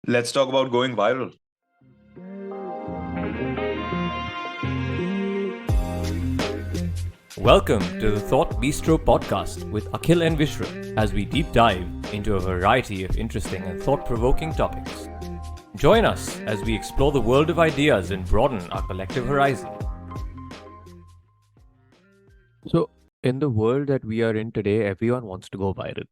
Let's talk about going viral. Welcome to the Thought Bistro podcast with Akhil and Vishra as we deep dive into a variety of interesting and thought provoking topics. Join us as we explore the world of ideas and broaden our collective horizon. So, in the world that we are in today, everyone wants to go viral.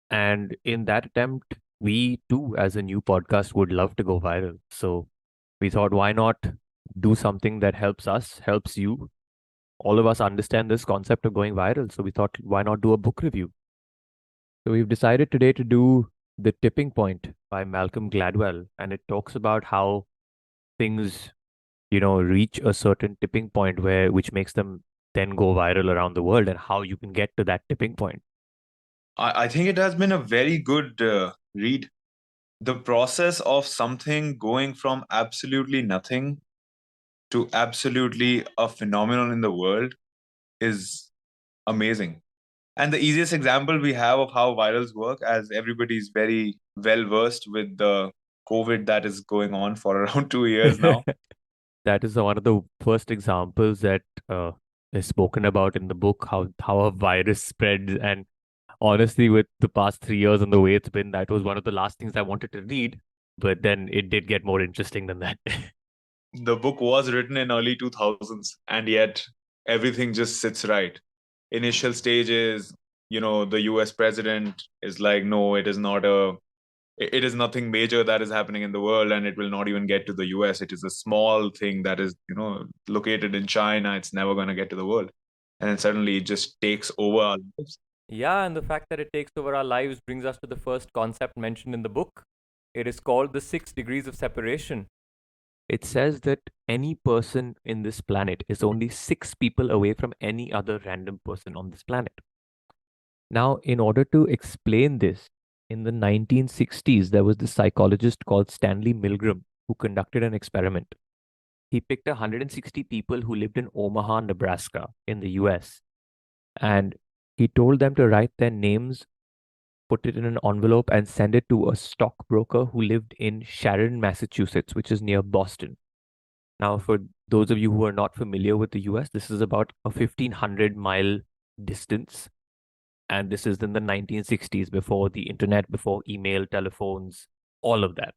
And in that attempt, we too, as a new podcast, would love to go viral. So, we thought, why not do something that helps us, helps you, all of us understand this concept of going viral. So we thought, why not do a book review? So we've decided today to do The Tipping Point by Malcolm Gladwell. And it talks about how things, reach a certain tipping point which makes them then go viral around the world and how you can get to that tipping point. I think it has been a very good read. The process of something going from absolutely nothing to absolutely a phenomenon in the world is amazing. And the easiest example we have of how virals work, as everybody's very well versed with the COVID that is going on for around 2 years now. That is one of the first examples that is spoken about in the book, how a virus spreads. And honestly, with the past 3 years and the way it's been, that was one of the last things I wanted to read. But then it did get more interesting than that. The book was written in early 2000s, and yet everything just sits right. Initial stages, the US president is like, no, it is nothing major that is happening in the world, and it will not even get to the US. It is a small thing that is, located in China. It's never going to get to the world. And then suddenly it just takes over our lives. Yeah, and the fact that it takes over our lives brings us to the first concept mentioned in the book. It is called the 6 degrees of separation. It says that any person in this planet is only 6 people away from any other random person on this planet. Now, in order to explain this, in the 1960s, there was this psychologist called Stanley Milgram who conducted an experiment. He picked 160 people who lived in Omaha, Nebraska, in the US, and he told them to write their names, put it in an envelope, and send it to a stockbroker who lived in Sharon, Massachusetts, which is near Boston. Now, for those of you who are not familiar with the US, this is about a 1,500-mile distance. And this is in the 1960s, before the internet, before email, telephones, all of that.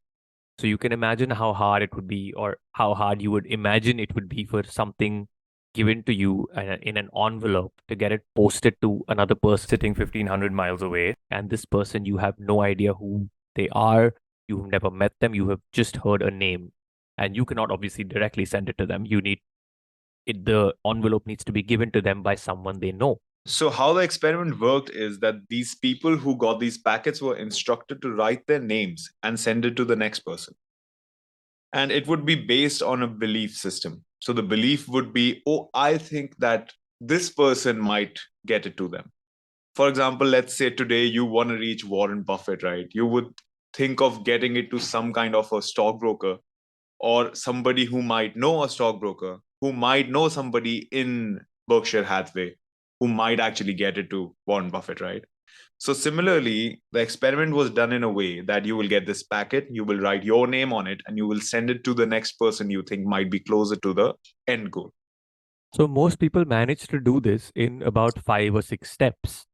So you can imagine how hard it would be, or how hard you would imagine it would be for something given to you in an envelope to get it posted to another person sitting 1,500 miles away. And this person, you have no idea who they are. You've never met them. You have just heard a name. And you cannot obviously directly send it to them. The envelope needs to be given to them by someone they know. So, how the experiment worked is that these people who got these packets were instructed to write their names and send it to the next person. And it would be based on a belief system. So, the belief would be, oh, I think that this person might get it to them. For example, let's say today you want to reach Warren Buffett, right? You would think of getting it to some kind of a stockbroker or somebody who might know a stockbroker, who might know somebody in Berkshire Hathaway, who might actually get it to Warren Buffett, right? So similarly, the experiment was done in a way that you will get this packet, you will write your name on it, and you will send it to the next person you think might be closer to the end goal. So most people manage to do this in about 5 or 6 steps.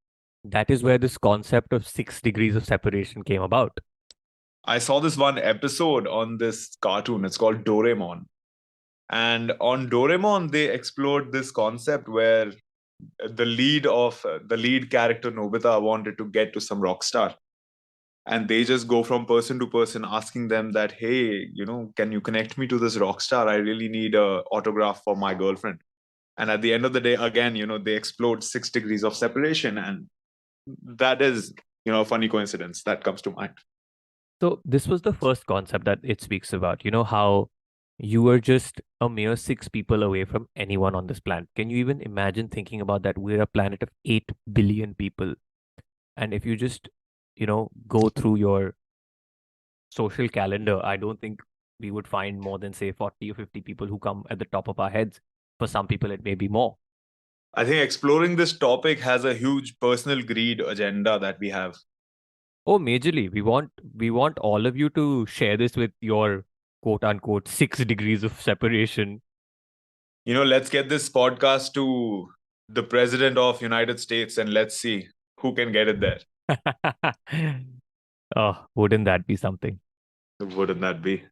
That is where this concept of 6 degrees of separation came about. I saw this one episode on this cartoon. It's called Doraemon. And on Doraemon, they explored this concept where the lead character Nobita wanted to get to some rock star, and they just go from person to person asking them that, hey, can you connect me to this rock star? I really need a autograph for my girlfriend. And at the end of the day, again, they explode 6 degrees of separation, and that is a funny coincidence that comes to mind. So this was the first concept that it speaks about. You know how you were just a mere 6 people away from anyone on this planet. Can you even imagine thinking about that? We're a planet of 8 billion people. And if you just, go through your social calendar, I don't think we would find more than, say, 40 or 50 people who come at the top of our heads. For some people, it may be more. I think exploring this topic has a huge personal greed agenda that we have. Oh, majorly. We want all of you to share this with your quote unquote 6 degrees of separation. Let's get this podcast to the president of United States and let's see who can get it there. Oh, wouldn't that be something? Wouldn't that be?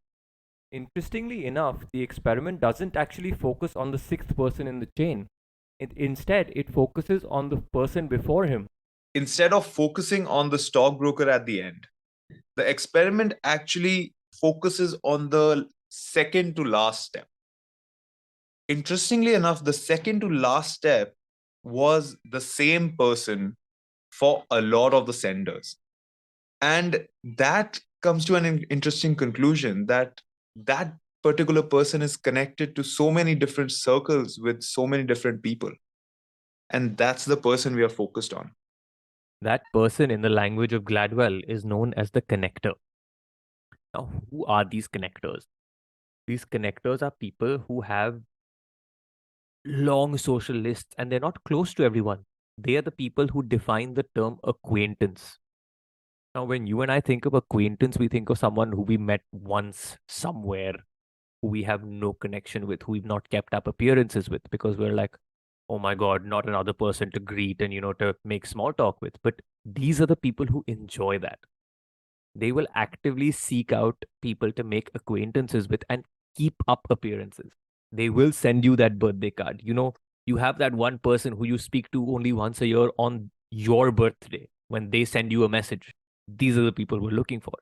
Interestingly enough, the experiment doesn't actually focus on the sixth person in the chain. Instead, it focuses on the person before him. Instead of focusing on the stockbroker at the end, the experiment actually focuses on the second to last step. Interestingly enough, the second to last step was the same person for a lot of the senders. And that comes to an interesting conclusion that that particular person is connected to so many different circles with so many different people. And that's the person we are focused on. That person in the language of Gladwell is known as the connector. Now, who are these connectors? These connectors are people who have long social lists and they're not close to everyone. They are the people who define the term acquaintance. Now, when you and I think of acquaintance, we think of someone who we met once somewhere, who we have no connection with, who we've not kept up appearances with, because we're like, oh my God, not another person to greet and, to make small talk with. But these are the people who enjoy that. They will actively seek out people to make acquaintances with and keep up appearances. They will send you that birthday card. You have that one person who you speak to only once a year on your birthday when they send you a message. These are the people we're looking for.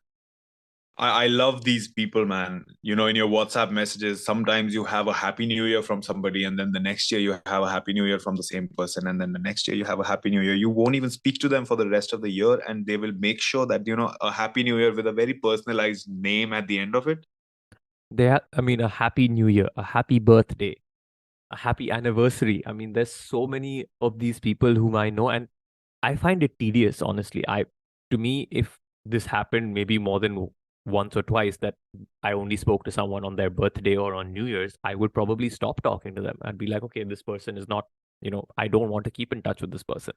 I love these people, man. In your WhatsApp messages, sometimes you have a happy new year from somebody, and then the next year you have a happy new year from the same person, and then the next year you have a happy new year. You won't even speak to them for the rest of the year, and they will make sure that, a happy new year with a very personalized name at the end of it. A happy new year, a happy birthday, a happy anniversary. I mean, there's so many of these people whom I know, and I find it tedious, honestly. To me, if this happened maybe more than once or twice, that I only spoke to someone on their birthday or on New Year's, I would probably stop talking to them. I'd be like, okay, this person is not, I don't want to keep in touch with this person.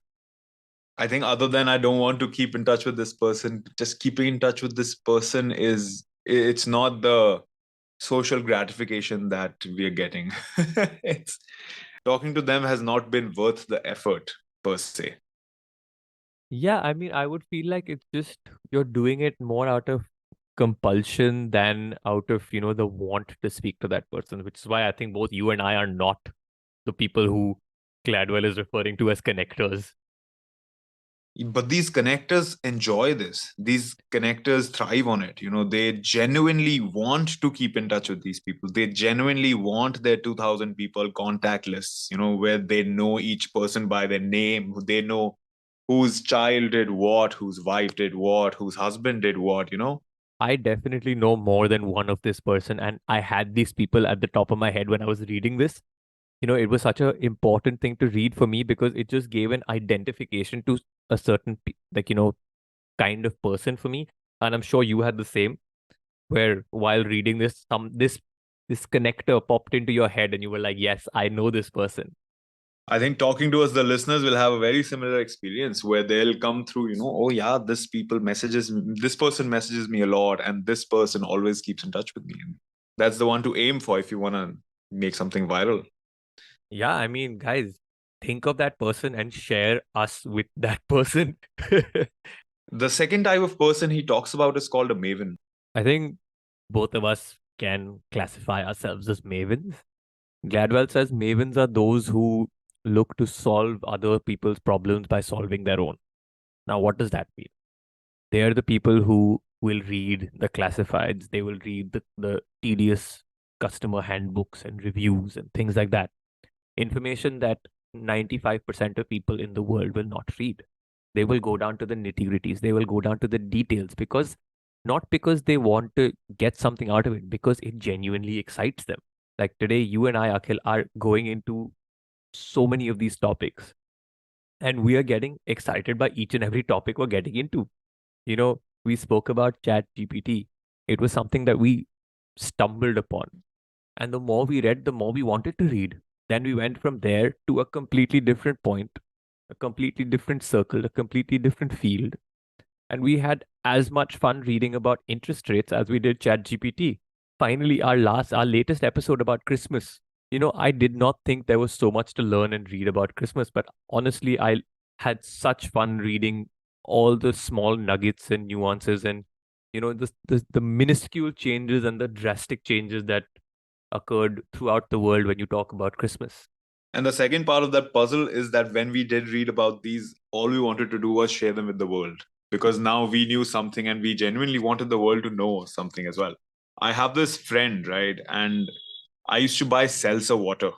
I think other than I don't want to keep in touch with this person, just keeping in touch with this person it's not the social gratification that we are getting. It's talking to them has not been worth the effort per se. Yeah, I mean, I would feel like it's just you're doing it more out of compulsion than out of, the want to speak to that person, which is why I think both you and I are not the people who Gladwell is referring to as connectors. But these connectors enjoy this. These connectors thrive on it. They genuinely want to keep in touch with these people. They genuinely want their 2000 people contact lists, where they know each person by their name, who they know whose child did what, whose wife did what, whose husband did what. I definitely know more than one of this person, and I had these people at the top of my head when I was reading this. It was such an important thing to read for me because it just gave an identification to a certain kind of person for me, and I'm sure you had the same. Where while reading this, this connector popped into your head, and you were like, "Yes, I know this person." I think talking to us, the listeners will have a very similar experience where they'll come through, oh yeah, this person messages me a lot, and this person always keeps in touch with me. And that's the one to aim for if you want to make something viral. Yeah, I mean, guys, think of that person and share us with that person. The second type of person he talks about is called a maven. I think both of us can classify ourselves as mavens. Gladwell says mavens are those who look to solve other people's problems by solving their own. Now, what does that mean? They are the people who will read the classifieds, they will read the tedious customer handbooks and reviews and things like that. Information that 95% of people in the world will not read. They will go down to the nitty gritties, they will go down to the details because not because they want to get something out of it, because it genuinely excites them. Like today, you and I, Akhil, are going into so many of these topics and we are getting excited by each and every topic we're getting into. We spoke about Chat GPT. It was something that we stumbled upon. And the more we read, the more we wanted to read. Then we went from there to a completely different point, a completely different circle, a completely different field. And we had as much fun reading about interest rates as we did ChatGPT. Finally, our latest episode about Christmas. I did not think there was so much to learn and read about Christmas, but honestly, I had such fun reading all the small nuggets and nuances, and the minuscule changes and the drastic changes that occurred throughout the world when you talk about Christmas. And the second part of that puzzle is that when we did read about these, all we wanted to do was share them with the world, because now we knew something and we genuinely wanted the world to know something as well. I have this friend, right? And I used to buy seltzer water.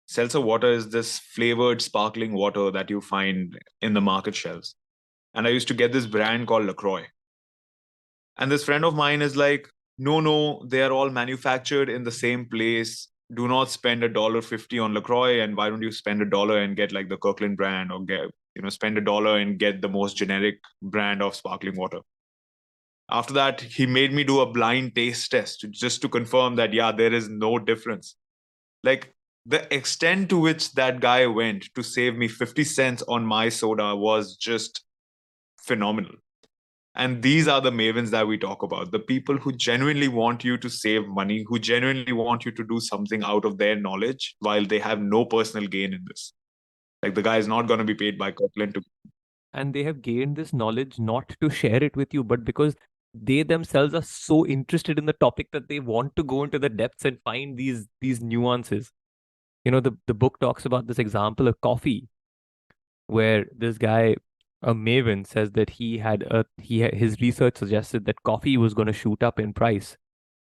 Seltzer water is this flavored sparkling water that you find in the market shelves. And I used to get this brand called LaCroix. And this friend of mine is like, no, no, they are all manufactured in the same place. Do not spend $1.50 on LaCroix. And why don't you spend $1 and get like the Kirkland brand, or spend $1 and get the most generic brand of sparkling water. After that, he made me do a blind taste test just to confirm that, yeah, there is no difference. Like, the extent to which that guy went to save me 50 cents on my soda was just phenomenal. And these are the mavens that we talk about, the people who genuinely want you to save money, who genuinely want you to do something out of their knowledge while they have no personal gain in this. Like, the guy is not going to be paid by Kirkland to. And they have gained this knowledge not to share it with you, but because they themselves are so interested in the topic that they want to go into the depths and find these nuances. The book talks about this example of coffee, where this guy, a maven, says that his research suggested that coffee was going to shoot up in price.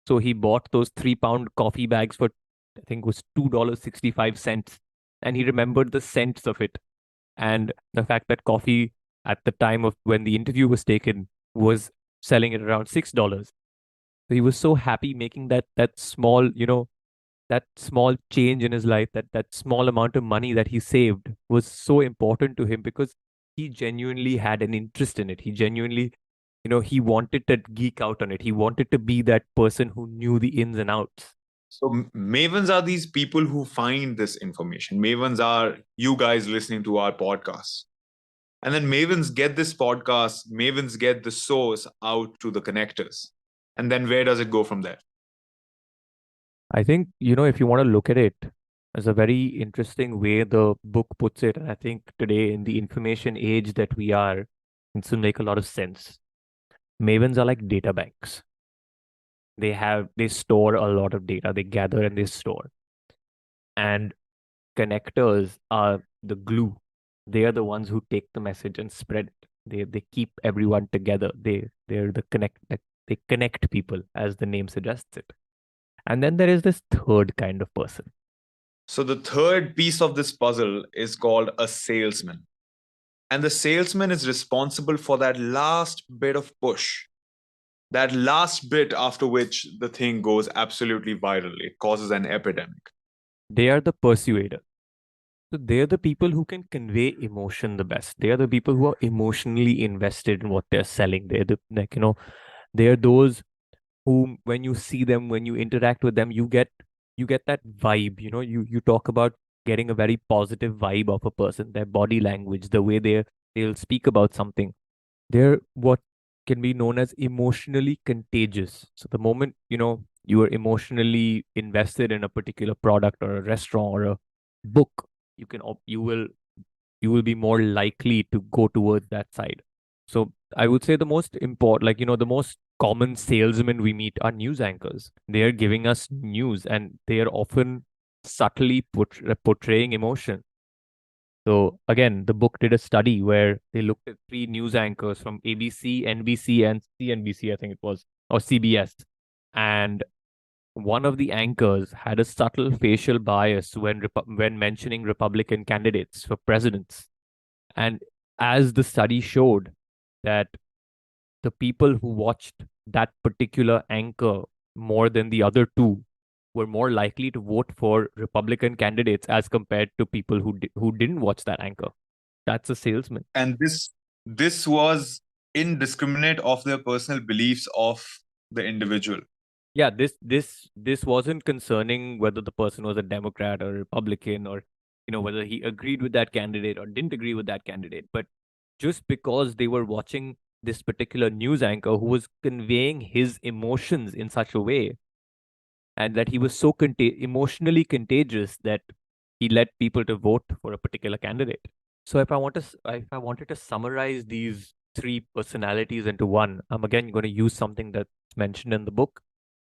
So he bought those 3 pound coffee bags for, I think it was $2.65. And he remembered the cents of it, and the fact that coffee at the time of when the interview was taken was selling at around $6. So he was so happy making that small, that small change in his life, that small amount of money that he saved was so important to him, because he genuinely had an interest in it. He genuinely, he wanted to geek out on it. He wanted to be that person who knew the ins and outs. So, mavens are these people who find this information. Mavens are you guys listening to our podcast. And then mavens get this podcast, mavens get the source out to the connectors. And then where does it go from there? I think, if you want to look at it, as a very interesting way the book puts it, and I think today in the information age that we are, it will make a lot of sense. Mavens are like data banks. They store a lot of data, they gather and they store. And connectors are the glue. They are the ones who take the message and spread it. They keep everyone together. They're the connect, they connect people, as the name suggests it. And then there is this third kind of person. So, the third piece of this puzzle is called a salesman. And the salesman is responsible for that last bit of push, that last bit after which the thing goes absolutely viral. It causes an epidemic. They are the persuader. So they're the people who can convey emotion the best. They are the people who are emotionally invested in what they're selling. They're those who, when you see them, when you interact with them, you get that vibe. You talk about getting a very positive vibe of a person, their body language, the way they'll speak about something. They're what can be known as emotionally contagious. So the moment you are emotionally invested in a particular product or a restaurant or a book, you will be more likely to go towards that side. So I would say the most important, the most common salesmen we meet are news anchors. They are giving us news, and they are often subtly portraying emotion. So again, the book did a study where they looked at three news anchors from ABC, NBC, and CNBC, I think it was, or CBS. And one of the anchors had a subtle facial bias when mentioning Republican candidates for presidents. And as the study showed, that the people who watched that particular anchor more than the other two were more likely to vote for Republican candidates as compared to people who didn't watch that anchor. That's a salesman. And this was indiscriminate of their personal beliefs of the individual. Yeah, this wasn't concerning whether the person was a Democrat or Republican, or whether he agreed with that candidate or didn't agree with that candidate. But just because they were watching this particular news anchor who was conveying his emotions in such a way, and that he was so emotionally contagious that he led people to vote for a particular candidate. So if I wanted to summarize these three personalities into one, I'm again going to use something that's mentioned in the book.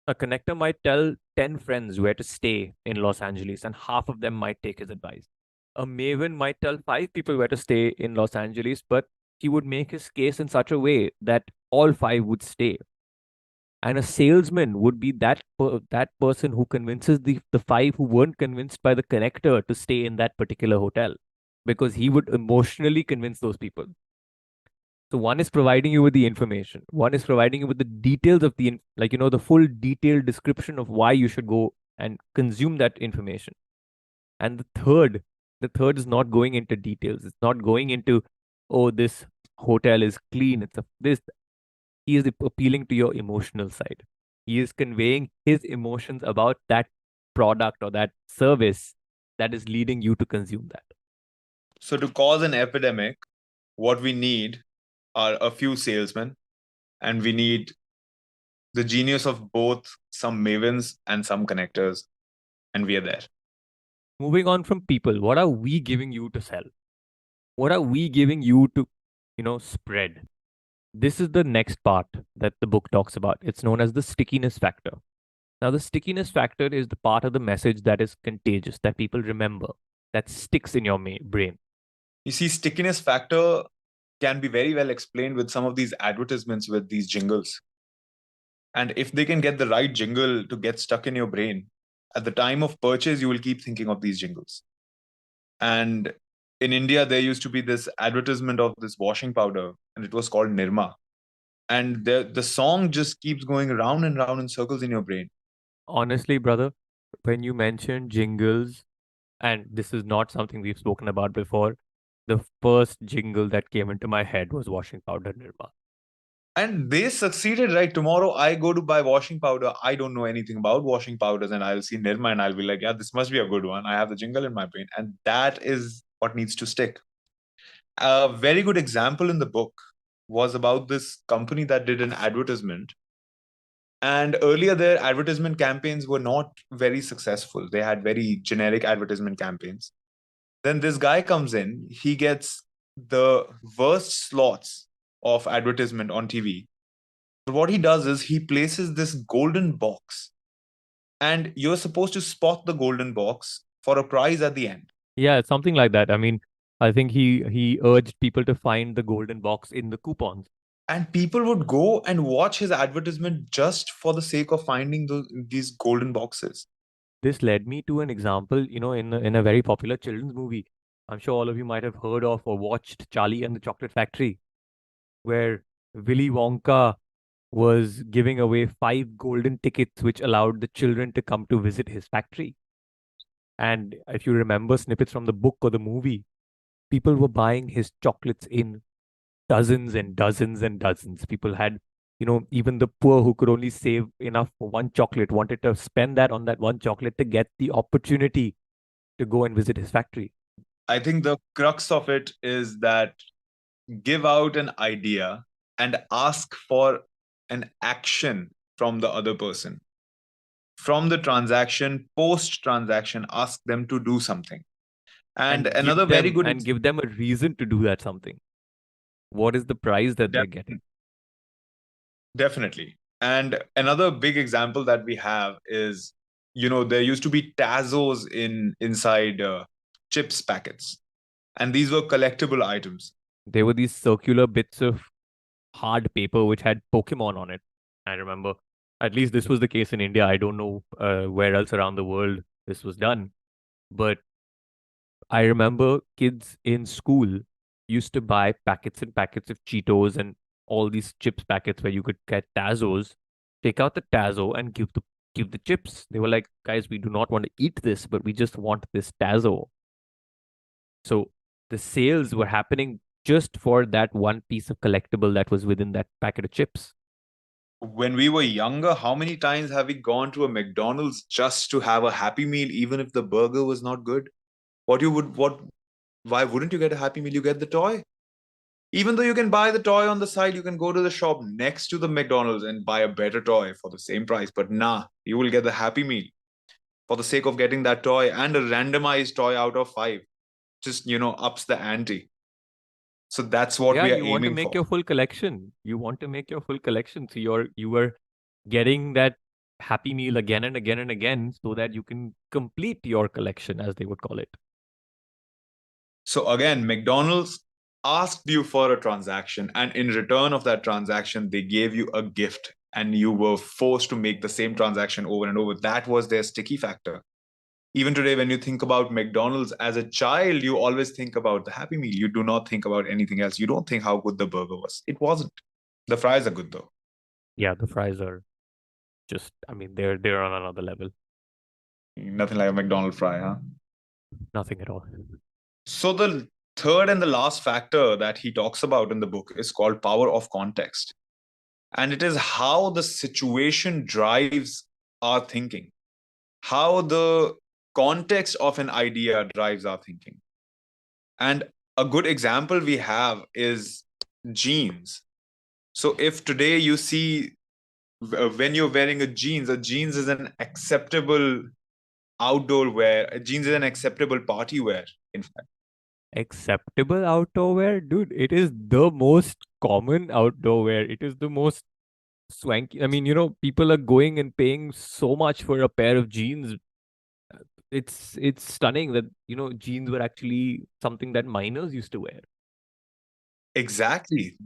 A connector might tell 10 friends where to stay in Los Angeles, and half of them might take his advice. A maven might tell 5 people where to stay in Los Angeles, but he would make his case in such a way that all 5 would stay. And a salesman would be that person who convinces the 5 who weren't convinced by the connector to stay in that particular hotel, because he would emotionally convince those people. So one is providing you with the information, one is providing you with the details of like, the full detailed description of why you should go and consume that information. And the third is not going into details. It's not going into, oh, this hotel is clean, it's a this. He is appealing to your emotional side. He is conveying his emotions about that product or that service that is leading you to consume that. So, to cause an epidemic, what we need are a few salesmen, and we need the genius of both some mavens and some connectors, and we are there. Moving on from people, what are we giving you to sell? What are we giving you to, spread? This is the next part that the book talks about. It's known as the stickiness factor. Now, the stickiness factor is the part of the message that is contagious, that people remember, that sticks in your brain. You see, stickiness factor can be very well explained with some of these advertisements with these jingles. And if they can get the right jingle to get stuck in your brain, at the time of purchase, you will keep thinking of these jingles. And in India, there used to be this advertisement of this washing powder, and it was called Nirma. And the song just keeps going round and round in circles in your brain. Honestly, brother, when you mentioned jingles, and this is not something we've spoken about before, the first jingle that came into my head was washing powder Nirma. And they succeeded, right? Tomorrow I go to buy washing powder. I don't know anything about washing powders, and I'll see Nirma and I'll be like, yeah, this must be a good one. I have the jingle in my brain. And that is what needs to stick. A very good example in the book was about this company that did an advertisement. And earlier, their advertisement campaigns were not very successful. They had very generic advertisement campaigns. Then this guy comes in, he gets the worst slots of advertisement on TV. But what he does is he places this golden box, and you're supposed to spot the golden box for a prize at the end. Yeah, it's something like that. I mean, I think he urged people to find the golden box in the coupons. And people would go and watch his advertisement just for the sake of finding these golden boxes. This led me to an example, in a very popular children's movie. I'm sure all of you might have heard of or watched Charlie and the Chocolate Factory, where Willy Wonka was giving away 5 golden tickets, which allowed the children to come to visit his factory. And if you remember snippets from the book or the movie, people were buying his chocolates in dozens and dozens and dozens. People had, even the poor who could only save enough for one chocolate wanted to spend that on that one chocolate to get the opportunity to go and visit his factory. I think the crux of it is that give out an idea and ask for an action from the other person. From the transaction, post transaction, ask them to do something. And And another very good give them a reason to do that something. What is the prize that they're getting? Definitely. And another big example that we have is, there used to be Tazos inside chips packets, and these were collectible items. There were these circular bits of hard paper which had Pokemon on it. I remember, at least this was the case in India. I don't know where else around the world this was done, but I remember kids in school used to buy packets and packets of Cheetos and all these chips packets where you could get Tazos, take out the Tazo and give the chips. They were like, guys, we do not want to eat this, but we just want this Tazo. So the sales were happening just for that one piece of collectible that was within that packet of chips. When we were younger, how many times have we gone to a McDonald's just to have a Happy Meal, even if the burger was not good? Why wouldn't you get a Happy Meal? You get the toy. Even though you can buy the toy on the side, you can go to the shop next to the McDonald's and buy a better toy for the same price. But nah, you will get the Happy Meal for the sake of getting that toy, and a randomized toy out of five just, ups the ante. So that's what Yeah, we are you want to aiming make for. your full collection. You want to make your full collection. So you were getting that Happy Meal again and again and again so that you can complete your collection, as they would call it. So again, McDonald's asked you for a transaction, and in return of that transaction, they gave you a gift, and you were forced to make the same transaction over and over. That was their sticky factor. Even today, when you think about McDonald's as a child, you always think about the Happy Meal. You do not think about anything else. You don't think how good the burger was. It wasn't. The fries are good though. Yeah, the fries are just, I mean, they're on another level. Nothing like a McDonald's fry, huh? Nothing at all. So the third and the last factor that he talks about in the book is called power of context. And it is how the situation drives our thinking, how the context of an idea drives our thinking. And a good example we have is jeans. So if today you see when you're wearing a jeans is an acceptable outdoor wear, a jeans is an acceptable party wear, in fact. Acceptable outdoor wear? Dude, it is the most common outdoor wear. It is the most swanky. I mean, people are going and paying so much for a pair of jeans. It's stunning that, jeans were actually something that miners used to wear. Exactly.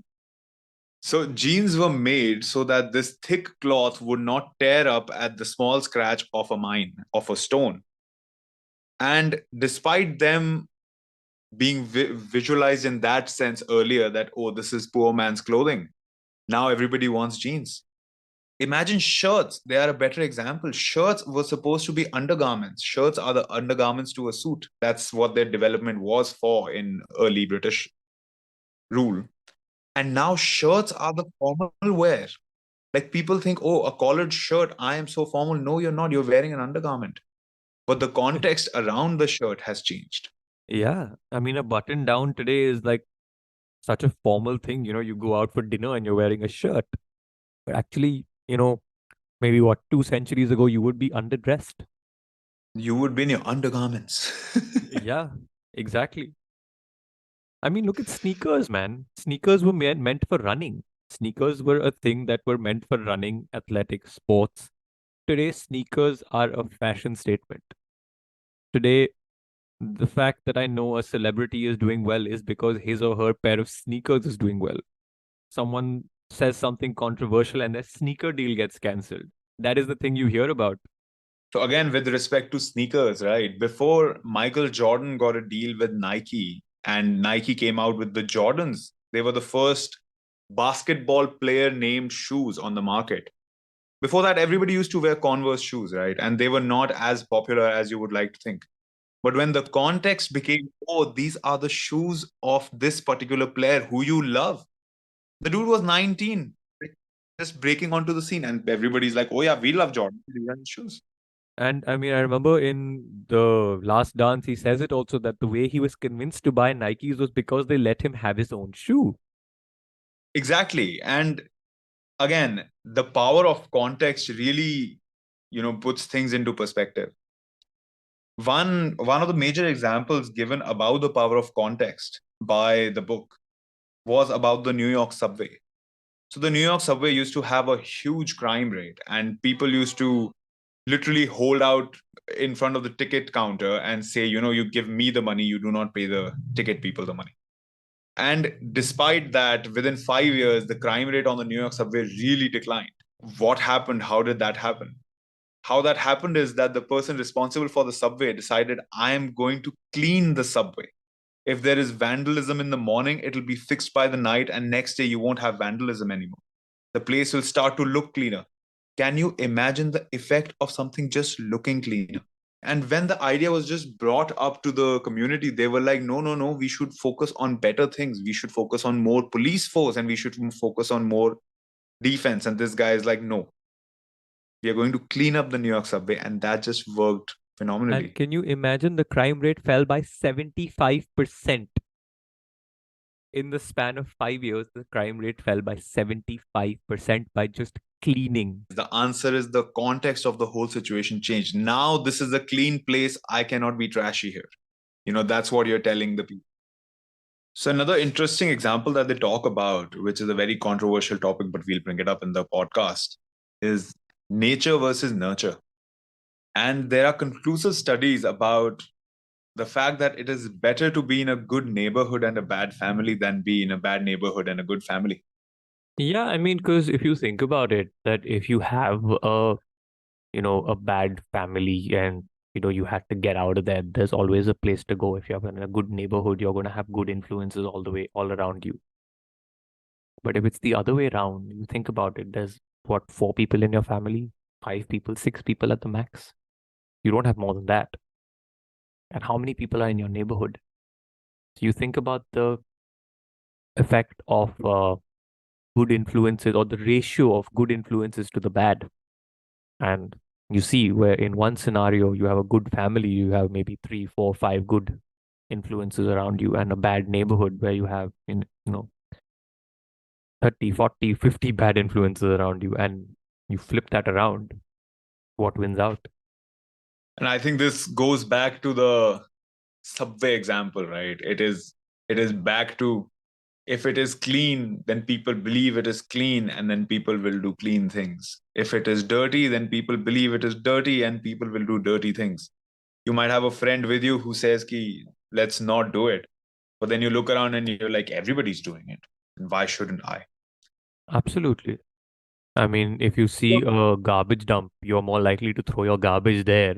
So jeans were made so that this thick cloth would not tear up at the small scratch of a mine, of a stone. And despite them being visualized in that sense earlier, that, oh, this is poor man's clothing, now everybody wants jeans. Imagine shirts. They are a better example. Shirts were supposed to be undergarments. Shirts are the undergarments to a suit. That's what their development was for in early British rule. And now shirts are the formal wear. Like people think, oh, a collared shirt, I am so formal. No, you're not. You're wearing an undergarment. But the context around the shirt has changed. Yeah. I mean, a button down today is like such a formal thing. You go out for dinner and you're wearing a shirt. But actually, maybe what, 2 centuries ago, you would be underdressed. You would be in your undergarments. Yeah, exactly. I mean, look at sneakers, man. Sneakers were meant for running. Sneakers were a thing that were meant for running, athletic sports. Today, sneakers are a fashion statement. Today, the fact that I know a celebrity is doing well is because his or her pair of sneakers is doing well. Someone says something controversial and their sneaker deal gets cancelled. That is the thing you hear about. So again, with respect to sneakers, right? Before Michael Jordan got a deal with Nike and Nike came out with the Jordans, they were the first basketball player named shoes on the market. Before that, everybody used to wear Converse shoes, right? And they were not as popular as you would like to think. But when the context became, oh, these are the shoes of this particular player who you love, the dude was 19, just breaking onto the scene, and everybody's like, oh, yeah, we love Jordan. These are his shoes. And I mean, I remember in the last dance, he says it also that the way he was convinced to buy Nikes was because they let him have his own shoe. Exactly. And again, the power of context really, puts things into perspective. One of the major examples given about the power of context by the book was about the New York subway. So the New York subway used to have a huge crime rate, and people used to literally hold out in front of the ticket counter and say, you give me the money, you do not pay the ticket people the money. And despite that, within 5 years, the crime rate on the New York subway really declined. What happened? How did that happen? How that happened is that the person responsible for the subway decided, I am going to clean the subway. If there is vandalism in the morning, it'll be fixed by the night, and next day you won't have vandalism anymore. The place will start to look cleaner. Can you imagine the effect of something just looking cleaner? And when the idea was just brought up to the community, they were like, no, no, no, we should focus on better things. We should focus on more police force, and we should focus on more defense. And this guy is like, no, we are going to clean up the New York subway. And that just worked And phenomenally. can you imagine the crime rate fell by 75%? In the span of 5 years, the crime rate fell by 75% by just cleaning. The answer is the context of the whole situation changed. Now this is a clean place. I cannot be trashy here. That's what you're telling the people. So another interesting example that they talk about, which is a very controversial topic, but we'll bring it up in the podcast, is nature versus nurture. And there are conclusive studies about the fact that it is better to be in a good neighborhood and a bad family than be in a bad neighborhood and a good family. Yeah, I mean, because if you think about it, that if you have a bad family and you had to get out of there, there's always a place to go. If you're in a good neighborhood, you're going to have good influences all around you. But if it's the other way around, you think about it, there's what, 4 people in your family, 5 people, 6 people at the max. You don't have more than that. And how many people are in your neighborhood? So you think about the effect of good influences, or the ratio of good influences to the bad. And you see where in one scenario you have a good family, you have maybe 3, 4, 5 good influences around you, and a bad neighborhood where you have 30, 40, 50 bad influences around you, and you flip that around, what wins out? And I think this goes back to the subway example, right? It is back to, if it is clean, then people believe it is clean, and then people will do clean things. If it is dirty, then people believe it is dirty, and people will do dirty things. You might have a friend with you who says, ki, let's not do it. But then you look around and you're like, everybody's doing it. And why shouldn't I? Absolutely. I mean, if you see a garbage dump, you're more likely to throw your garbage there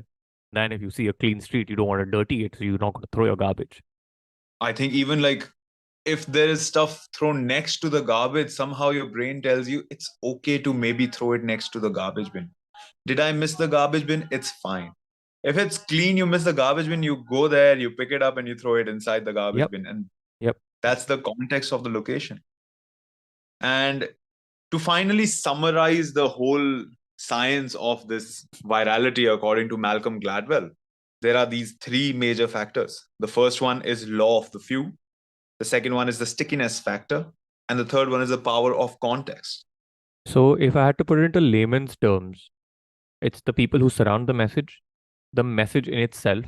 than if you see a clean street. You don't want to dirty it, so you're not going to throw your garbage. I think even like if there is stuff thrown next to the garbage, somehow your brain tells you it's okay to maybe throw it next to the garbage bin. Did I miss the garbage bin? It's fine. If it's clean, you miss the garbage bin, you go there, you pick it up, and you throw it inside the garbage Yep. bin. And Yep. that's the context of the location. And to finally summarize the whole science of this virality, according to Malcolm Gladwell, there are these three major factors. The first one is law of the few. The second one is the stickiness factor. And the third one is the power of context. So if I had to put it into layman's terms, it's the people who surround the message in itself,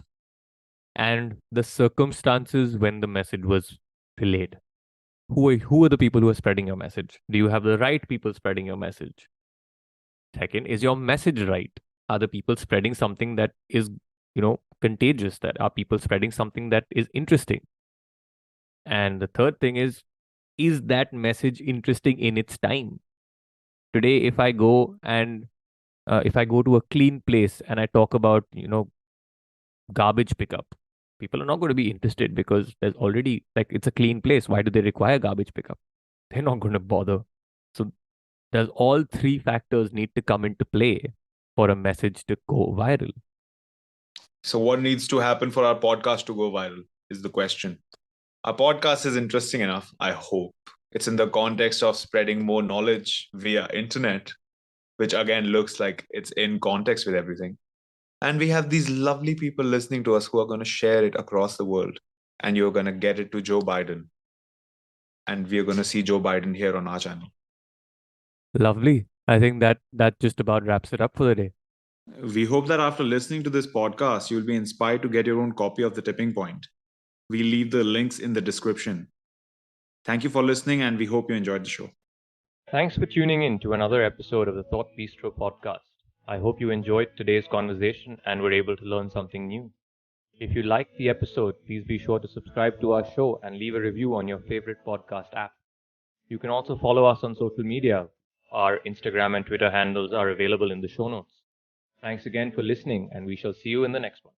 and the circumstances when the message was relayed. Who are the people who are spreading your message? Do you have the right people spreading your message? Second, is your message right? Are the people spreading something that is, contagious? That are people spreading something that is interesting? And the third thing is that message interesting in its time? Today, if I go to a clean place and I talk about, garbage pickup, people are not going to be interested because there's already, like, it's a clean place. Why do they require garbage pickup? They're not going to bother. So does all three factors need to come into play for a message to go viral? So, what needs to happen for our podcast to go viral is the question. Our podcast is interesting enough, I hope. It's in the context of spreading more knowledge via internet, which again looks like it's in context with everything. And we have these lovely people listening to us who are going to share it across the world. And you're going to get it to Joe Biden. And we're going to see Joe Biden here on our channel. Lovely. I think that just about wraps it up for the day. We hope that after listening to this podcast, you'll be inspired to get your own copy of The Tipping Point. We leave the links in the description. Thank you for listening, and we hope you enjoyed the show. Thanks for tuning in to another episode of the Thought Bistro podcast. I hope you enjoyed today's conversation and were able to learn something new. If you liked the episode, please be sure to subscribe to our show and leave a review on your favorite podcast app. You can also follow us on social media. Our Instagram and Twitter handles are available in the show notes. Thanks again for listening, and we shall see you in the next one.